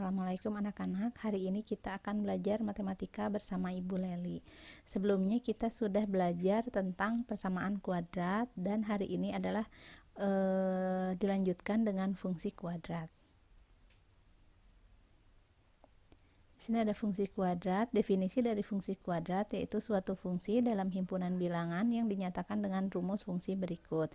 Assalamualaikum anak-anak. Hari ini kita akan belajar matematika bersama Ibu Leli. Sebelumnya kita sudah belajar tentang persamaan kuadrat dan hari ini adalah dilanjutkan dengan fungsi kuadrat. Di sini ada fungsi kuadrat. Definisi dari fungsi kuadrat yaitu suatu fungsi dalam himpunan bilangan yang dinyatakan dengan rumus fungsi berikut.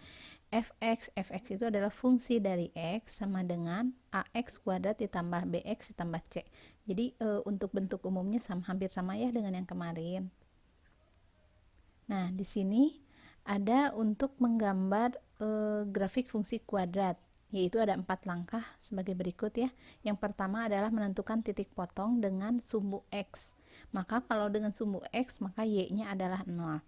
Fx itu adalah fungsi dari x sama dengan ax kuadrat ditambah bx ditambah c. Jadi untuk bentuk umumnya hampir sama ya dengan yang kemarin. Nah, di sini ada untuk menggambar grafik fungsi kuadrat, yaitu ada 4 langkah sebagai berikut ya. Yang pertama adalah menentukan titik potong dengan sumbu x. Maka kalau dengan sumbu x, maka y-nya adalah 0.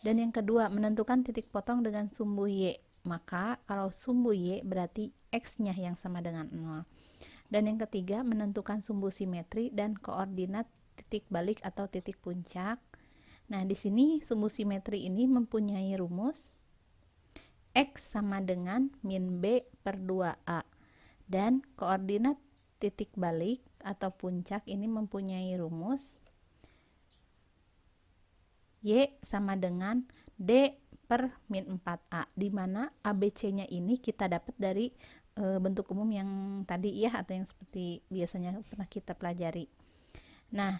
Dan yang kedua, menentukan titik potong dengan sumbu y. Maka kalau sumbu y berarti x-nya yang sama dengan 0. Dan yang ketiga, menentukan sumbu simetri dan koordinat titik balik atau titik puncak. Nah, di sini sumbu simetri ini mempunyai rumus x sama dengan min b per 2a. Dan koordinat titik balik atau puncak ini mempunyai rumus y sama dengan d per min 4a, di mana ABC-nya ini kita dapat dari bentuk umum yang tadi ya, atau yang seperti biasanya pernah kita pelajari. Nah,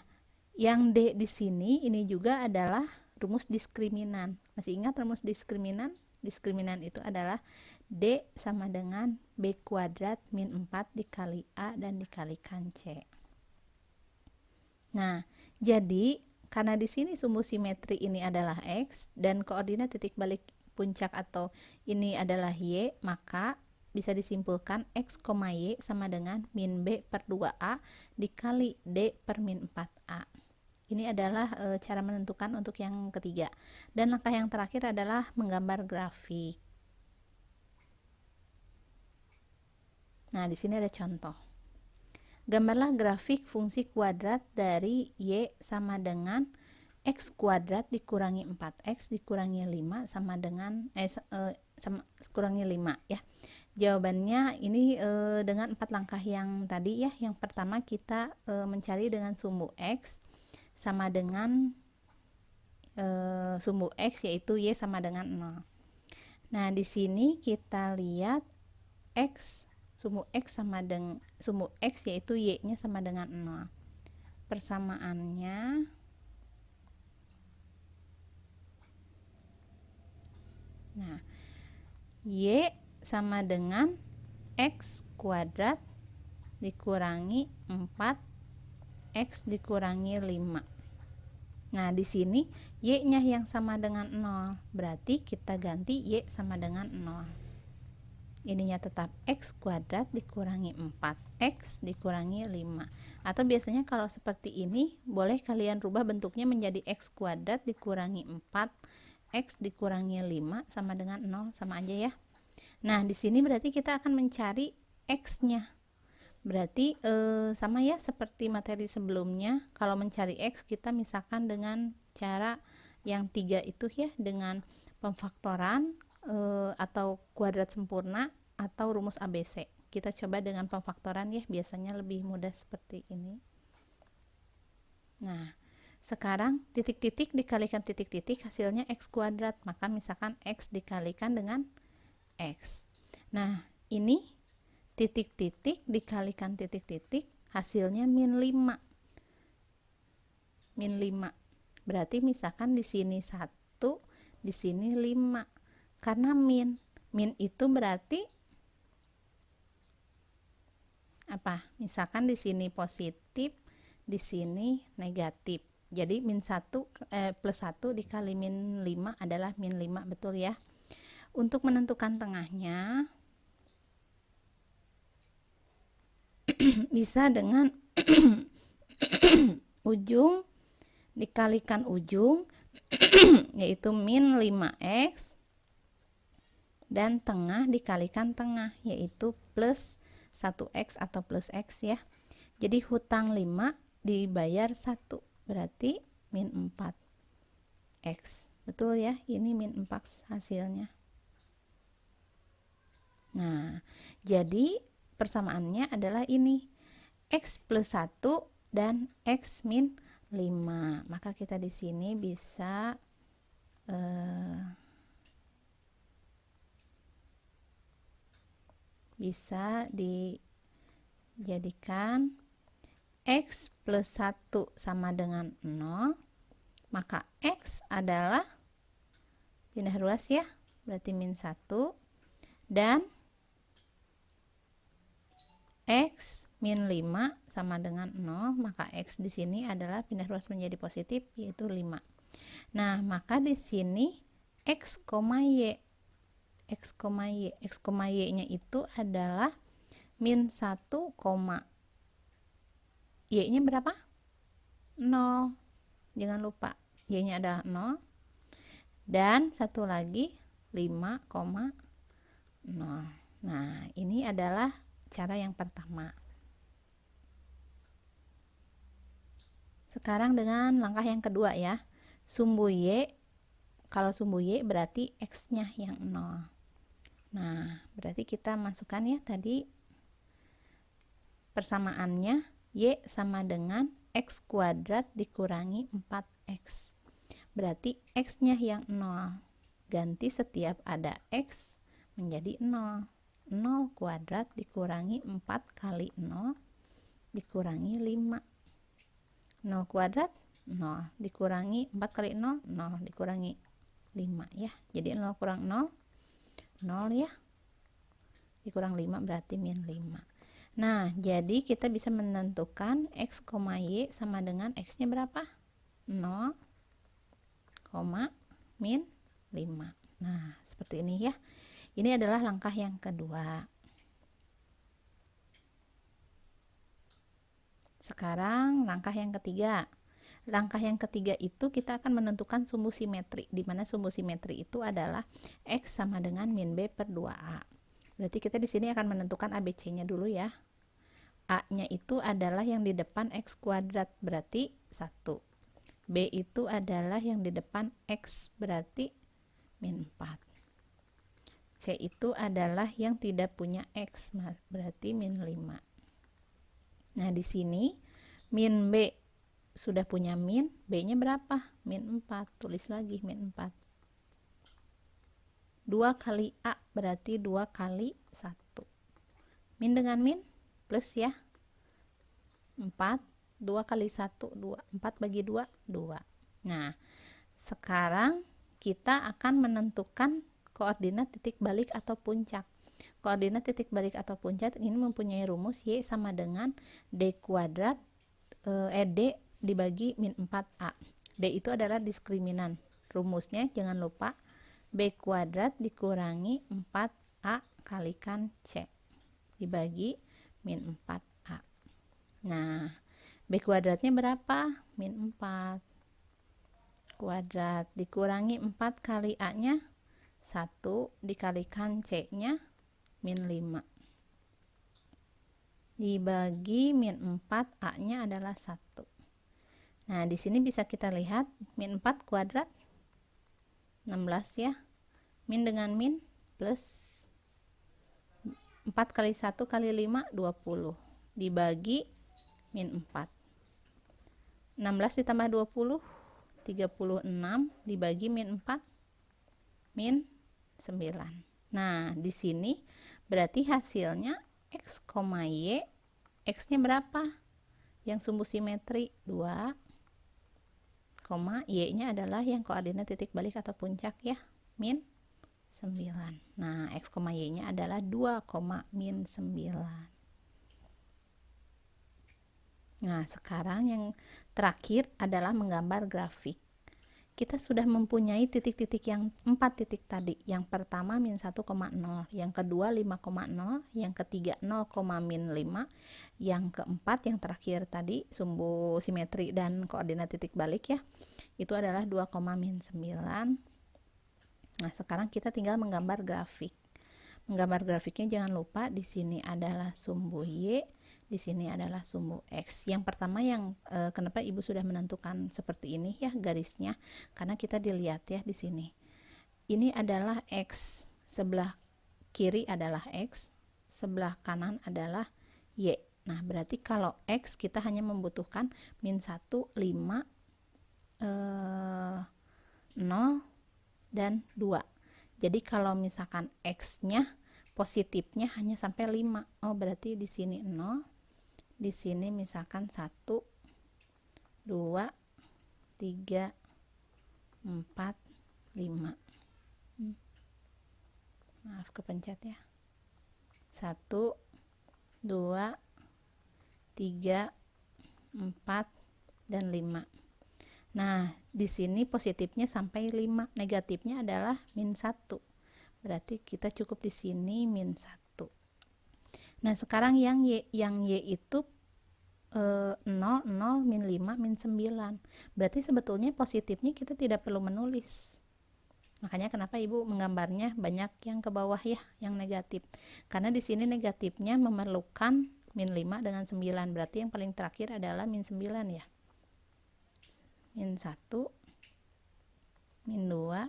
yang D di sini ini juga adalah rumus diskriminan. Masih ingat rumus diskriminan? Diskriminan itu adalah D sama dengan B kuadrat min 4 dikali A dan dikalikan C. Nah, jadi karena di sini sumbu simetri ini adalah X dan koordinat titik balik puncak atau ini adalah Y, maka bisa disimpulkan X, Y sama dengan min B per 2A dikali D per min 4A. Ini adalah cara menentukan untuk yang ketiga. Dan langkah yang terakhir adalah menggambar grafik. Nah, di sini ada contoh. Gambarlah grafik fungsi kuadrat dari y sama dengan x kuadrat dikurangi 4x dikurangi 5 sama dengan kurangi 5 ya. Jawabannya ini dengan 4 langkah yang tadi ya. Yang pertama kita mencari dengan sumbu x sama dengan sumbu x yaitu y sama dengan 0. Nah, di sini kita lihat sumbu x sama dengan sumbu x yaitu y-nya sama dengan 0. Persamaannya nah, y sama dengan x kuadrat dikurangi 4x dikurangi 5. Nah, di sini y-nya yang sama dengan 0. Berarti kita ganti y sama dengan 0. Ininya tetap x kuadrat dikurangi 4x dikurangi 5. Atau biasanya kalau seperti ini, boleh kalian rubah bentuknya menjadi x kuadrat dikurangi 4x dikurangi 5 sama dengan 0, sama aja ya. Nah, di sini berarti kita akan mencari x-nya. Berarti sama ya seperti materi sebelumnya. Kalau mencari x, kita misalkan dengan cara yang 3 itu ya, dengan pemfaktoran atau kuadrat sempurna atau rumus ABC. Kita coba dengan pemfaktoran ya, biasanya lebih mudah seperti ini. Nah, sekarang titik-titik dikalikan titik-titik hasilnya x kuadrat, maka misalkan x dikalikan dengan x. Nah, ini titik-titik dikalikan titik-titik hasilnya min 5. Min 5. Berarti misalkan di sini 1, di sini 5. Karena min itu berarti apa? Misalkan di sini positif, di sini negatif. Jadi min 1 plus 1 dikali min 5 adalah min 5, betul ya? Untuk menentukan tengahnya bisa dengan ujung dikalikan ujung yaitu min 5x dan tengah dikalikan tengah yaitu plus 1x atau plus x ya. Jadi hutang 5 dibayar 1 berarti min 4x. Betul ya, ini min 4 hasilnya. Nah, jadi persamaannya adalah ini. X plus 1 dan X min 5. Maka kita di sini bisa dijadikan X plus 1 sama dengan 0, maka X adalah pindah ruas ya, berarti min 1, dan X min 5 sama dengan 0, maka X di sini adalah pindah ruas menjadi positif, yaitu 5. Nah, maka di sini X, Y. X, Y-nya itu adalah min 1, Y-nya berapa? 0. Jangan lupa, Y-nya adalah 0. Dan satu lagi 5,0. Nah, ini adalah cara yang pertama. Sekarang dengan langkah yang kedua ya. Sumbu Y, kalau sumbu Y berarti X-nya yang 0. Nah, berarti kita masukkan ya tadi persamaannya, Y sama dengan X kuadrat dikurangi 4X. Berarti X-nya yang 0. Ganti setiap ada X menjadi 0. 0 kuadrat dikurangi 4 kali 0 dikurangi 5. 0 kuadrat 0 dikurangi 4 kali 0, 0 dikurangi 5 ya. Jadi 0 kurang 0, 0 ya. Dikurang 5 berarti min 5. Nah, jadi kita bisa menentukan X, Y sama dengan X-nya berapa? 0, min 5. Nah, seperti ini ya. Ini adalah langkah yang kedua. Sekarang langkah yang ketiga. Langkah yang ketiga itu kita akan menentukan sumbu simetri, di mana sumbu simetri itu adalah X sama dengan min B per 2A. Berarti kita di sini akan menentukan ABC-nya dulu ya. A-nya itu adalah yang di depan X kuadrat, berarti 1. B itu adalah yang di depan X, berarti min 4. C itu adalah yang tidak punya X, berarti min 5. Nah, di sini min B sudah punya min, B-nya berapa? Min 4. Tulis lagi min 4. 2 kali A berarti 2 kali 1. Min dengan min plus ya. 4, 2 kali 1, 2. 4 bagi 2, 2. Nah, sekarang kita akan menentukan koordinat titik balik atau puncak. Koordinat titik balik atau puncak ini mempunyai rumus Y sama dengan D kuadrat D dibagi min 4A. D itu adalah diskriminan. Rumusnya jangan lupa B kuadrat dikurangi 4A kalikan C dibagi min 4A. Nah, B kuadratnya berapa? Min 4 kuadrat dikurangi 4 kali A-nya 1 dikalikan C-nya min 5 dibagi min 4, A-nya adalah 1. Nah, di sini bisa kita lihat min 4 kuadrat 16 ya. Min dengan min plus 4 kali 1 kali 5, 20 dibagi min 4. 16 ditambah 20, 36 dibagi min 4, min 9. Nah, di sini berarti hasilnya X, Y, X-nya berapa? Yang sumbu simetri 2, Y-nya adalah yang koordinat titik balik atau puncak ya, min 9. Nah, X, Y-nya adalah 2, min 9. Nah, sekarang yang terakhir adalah menggambar grafik. Kita sudah mempunyai titik-titik yang 4 titik tadi. Yang pertama min 1,0, yang kedua 5,0, yang ketiga 0, min 5, yang keempat yang terakhir tadi sumbu simetri dan koordinat titik balik ya. Itu adalah 2, min 9. Nah, sekarang kita tinggal menggambar grafik. Menggambar grafiknya jangan lupa di sini adalah sumbu Y, di sini adalah sumbu X. Yang pertama yang kenapa Ibu sudah menentukan seperti ini ya garisnya, karena kita dilihat ya di sini. Ini adalah X, sebelah kiri adalah X, sebelah kanan adalah Y. Nah, berarti kalau X kita hanya membutuhkan min 1, 5, 0, dan 2. Jadi kalau misalkan X-nya positifnya hanya sampai 5. Oh, berarti di sini 0, di sini misalkan 1, 2, 3, 4, 5. Maaf kepencet ya. 1, 2, 3, 4, dan 5. Nah, di sini positifnya sampai 5, negatifnya adalah min 1. Berarti kita cukup di sini min 1. Nah, sekarang yang Y itu 0, 0, min 5, min 9. Berarti sebetulnya positifnya kita tidak perlu menulis. Makanya kenapa Ibu menggambarnya banyak yang ke bawah ya, yang negatif. Karena di sini negatifnya memerlukan min 5 dengan 9. Berarti yang paling terakhir adalah min 9 ya. Min 1, min 2,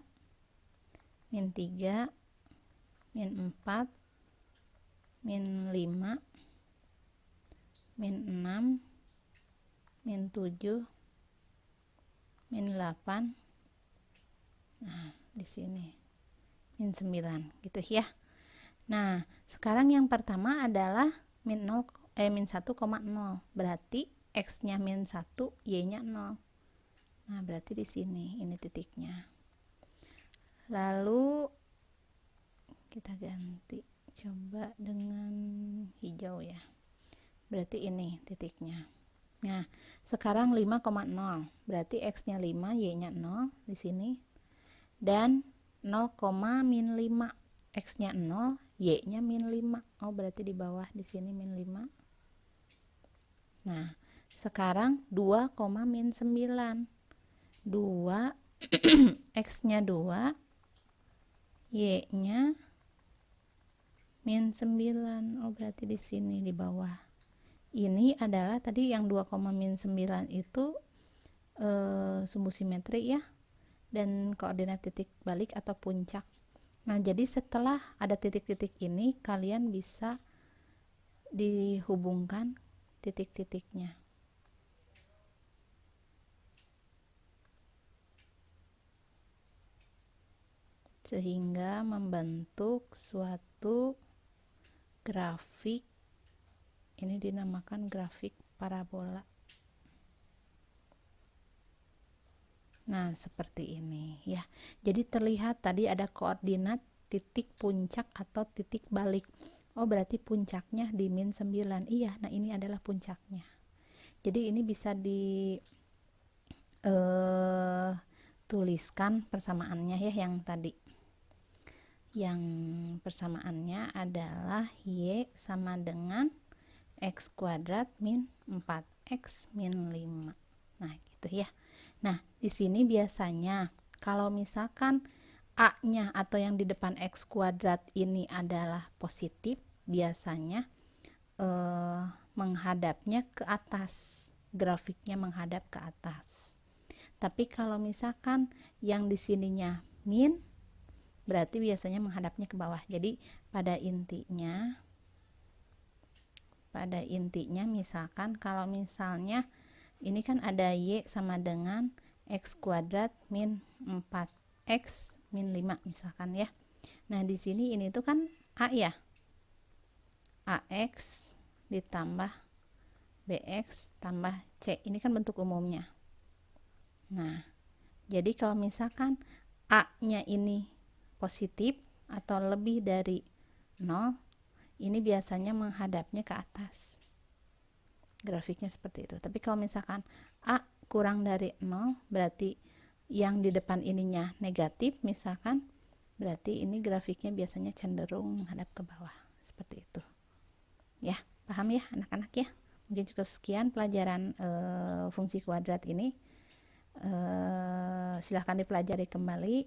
min 3, min 4, min 5, min 6, min 7, min 8. Nah, di sini min 9 gitu ya. Nah, sekarang yang pertama adalah min 1,0. Berarti X-nya min 1, Y-nya 0. Nah, berarti di sini ini titiknya. Lalu kita ganti, coba dengan hijau ya. Berarti ini titiknya. Nah, sekarang 5,0. Berarti X-nya 5, Y-nya 0 di sini. Dan 0, min 5. X-nya 0, Y-nya min 5. Oh, berarti di bawah di sini min 5. Nah, sekarang 2, min 9. 2 X-nya 2, Y-nya min 9. Oh, berarti di sini di bawah. Ini adalah tadi yang 2, min 9 itu sumbu simetri ya, dan koordinat titik balik atau puncak. Nah, jadi setelah ada titik-titik ini, kalian bisa dihubungkan titik-titiknya sehingga membentuk suatu grafik. Ini dinamakan grafik parabola. Nah, seperti ini ya. Jadi terlihat tadi ada koordinat titik puncak atau titik balik. Oh, berarti puncaknya di min 9. Iya, nah ini adalah puncaknya. Jadi ini bisa di tuliskan persamaannya ya, yang tadi. Yang persamaannya adalah Y sama dengan X kuadrat min 4X min 5. Nah, gitu ya. Nah, di sini biasanya kalau misalkan A-nya atau yang di depan X kuadrat ini adalah positif, biasanya menghadapnya ke atas, grafiknya menghadap ke atas. Tapi kalau misalkan yang di sininya min, berarti biasanya menghadapnya ke bawah. Jadi pada intinya misalkan kalau misalnya ini kan ada Y sama dengan X kuadrat min 4X min 5 misalkan ya. Nah, di sini ini tuh kan A ya. AX ditambah BX tambah C. Ini kan bentuk umumnya. Nah, jadi kalau misalkan A-nya ini positif atau lebih dari 0, ini biasanya menghadapnya ke atas. Grafiknya seperti itu. Tapi kalau misalkan A kurang dari 0, berarti yang di depan ininya negatif misalkan, berarti ini grafiknya biasanya cenderung menghadap ke bawah. Seperti itu. Ya, paham ya anak-anak ya? Mungkin cukup sekian pelajaran fungsi kuadrat ini. Silahkan dipelajari kembali.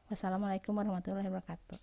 Wassalamualaikum warahmatullahi wabarakatuh.